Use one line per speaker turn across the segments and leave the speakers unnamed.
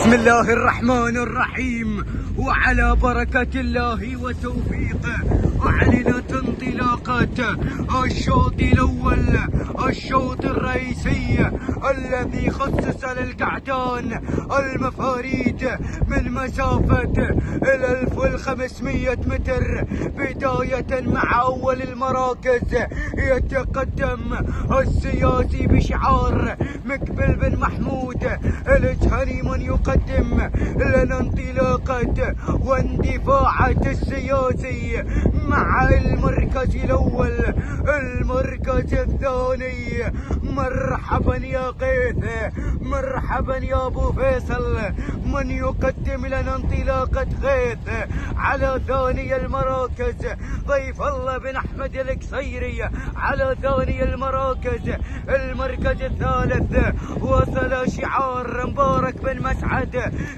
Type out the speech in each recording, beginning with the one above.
بسم الله الرحمن الرحيم، وعلى بركة الله وتوفيقه أعلنت انطلاقة الشوط الأول، الشوط الرئيسي الذي خصص للقعدان المفاريد من مسافة 1500 متر، بداية مع أول المراكز. يتقدم السياسي بشعار مقبل بن محمود الجهني من يقدم لنا انطلاقة واندفاعات السياسي مع المركز الأول. المركز الثاني، مرحبا يا قيث، مرحبا يا أبو فيصل، من يقدم لنا انطلاقة غيث. على ثاني المراكز ضيف الله بن أحمد القصيري على ثاني المراكز. المركز الثالث وصل شعار مبارك بن مسعد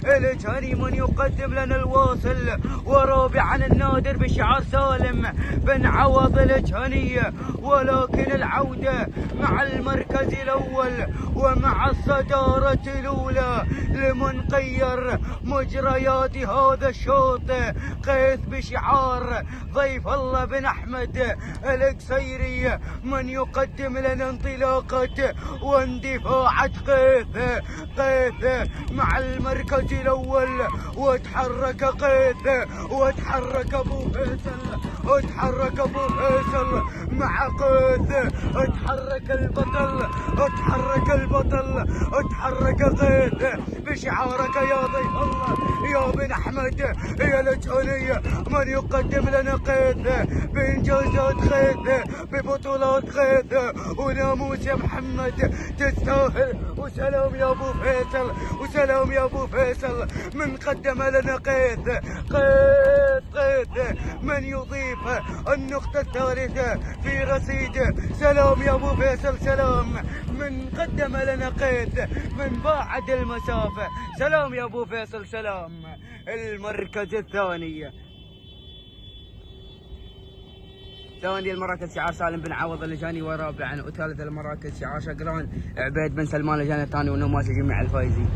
الجهني من يقدم لنا الواصل. ورابعا النادر بشعار سالم بن عوض الجهني. ولكن العودة مع المركز الأول ومع الصدارة الأولى لمن غير مجريات هذا الشوط قيث بشعار ضيف الله بن أحمد القصيري من يقدم لنا انطلاقة واندفاعات قيث مع المركز الأول. وتحرك قيث، وتحرك أبو فيصل، وتحرك أبو فيصل مع قيث. اتحرك البطل، اتحرك البطل، اتحرك قيث بشعارك يا ضيف الله يا بن أحمد يا الجهني من يقدم لنا قيث بإنجازات قيث، ببطولات قيث وناموس يا محمد تستاهل. وسلام يا أبو فيصل، وسلام يا أبو فيصل من قدم لنا قيث من يضيف النقطة الثالثة في رصيده. سلام يا أبو فيصل، سلام من قدم لنا قيث من باعد المسافة. سلام يا أبو فيصل، سلام. المركز الثاني، ثاني المراكز شعار سالم بن عوض الجهني، ورابعا وثالث المراكز شعار شقران عبيد بن سلمان الجهني الثاني، ونماذج جميع الفائزين.